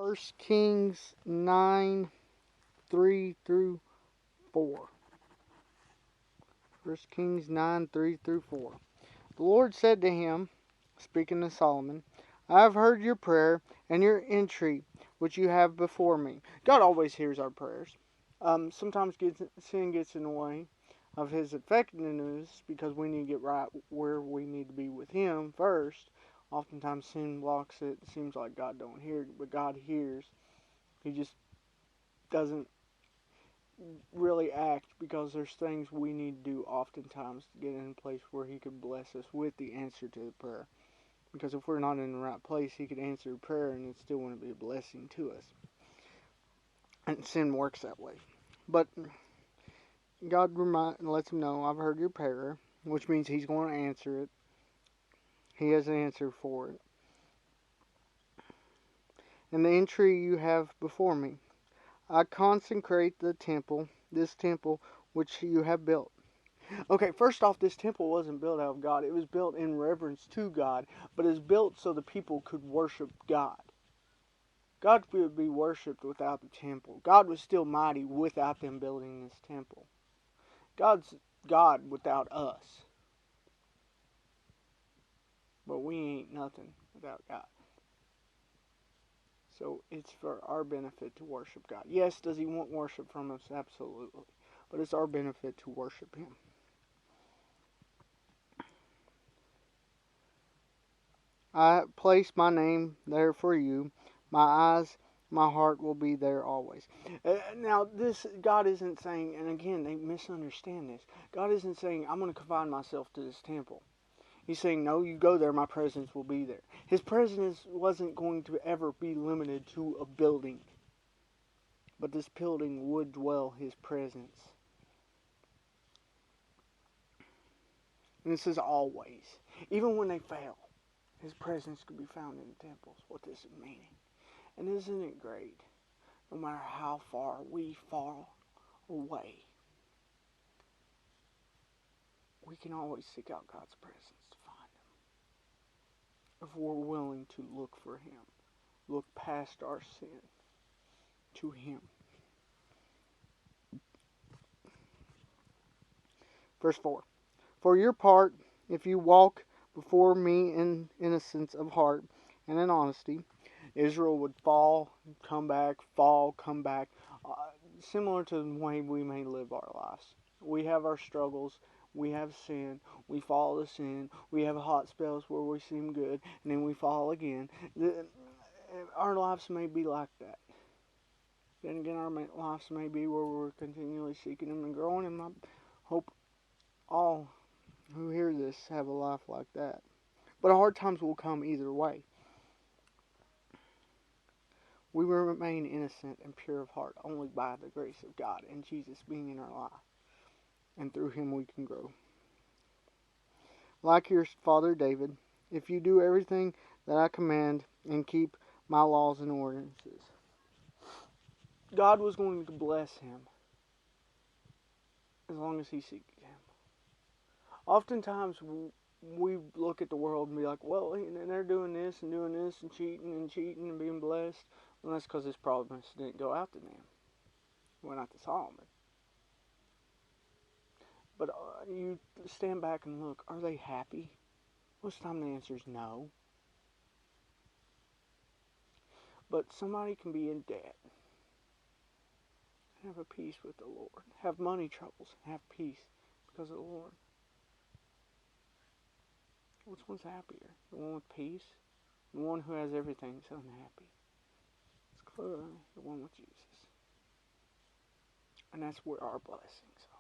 1 Kings 9, 3 through 4. 1 Kings 9, 3 through 4. The Lord said to him, speaking to Solomon, I have heard your prayer and your entreaty which you have before me. God always hears our prayers. Sometimes sin gets in the way of His effectiveness because we need to get right where we need to be with Him first. Oftentimes sin blocks it. It seems like God don't hear, but God hears. He just doesn't really act because there's things we need to do oftentimes to get in a place where He could bless us with the answer to the prayer. Because if we're not in the right place, He could answer prayer and it still wouldn't be a blessing to us. And sin works that way. But God lets him know, I've heard your prayer, which means He's going to answer it. He has an answer for it. And the entreaty you have before me. I consecrate the temple, this temple which you have built. Okay, first off, this temple wasn't built out of God. It was built in reverence to God, but it was built so the people could worship God. God would be worshipped without the temple. God was still mighty without them building this temple. God's God without us. But we ain't nothing without God. So it's for our benefit to worship God. Yes, does He want worship from us? Absolutely. But it's our benefit to worship Him. I place my name there for you. My eyes, my heart will be there always. Now, this, God isn't saying, and again, they misunderstand this. God isn't saying, I'm going to confine myself to this temple. He's saying, no, you go there, my presence will be there. His presence wasn't going to ever be limited to a building. But this building would dwell His presence. And this is always. Even when they fail, His presence could be found in the temples. What this is meaning. And isn't it great? No matter how far we fall away, we can always seek out God's presence to find Him. If we're willing to look for Him. Look past our sin to Him. Verse 4. For your part, if you walk before me in innocence of heart and in honesty, Israel would fall, come back, fall, come back. Similar to the way we may live our lives. We have our struggles. We have sin. We fall to sin. We have hot spells where we seem good, and then we fall again. Our lives may be like that. Then again, our lives may be where we're continually seeking Him and growing. And I hope all who hear this have a life like that. But hard times will come either way. We will remain innocent and pure of heart only by the grace of God and Jesus being in our life. And through Him we can grow. Like your father David, if you do everything that I command and keep my laws and ordinances. God was going to bless him as long as he seeked Him. Oftentimes we look at the world and be like, well, they're doing this and cheating and being blessed. Well, that's because His promise didn't go out to them. Went out to Solomon. But you stand back and look, are they happy? Most of the time the answer is no. But somebody can be in debt and have a peace with the Lord. Have money troubles and have peace because of the Lord. Which one's happier? The one with peace? The one who has everything is unhappy? It's clearly the one with Jesus. And that's where our blessings are.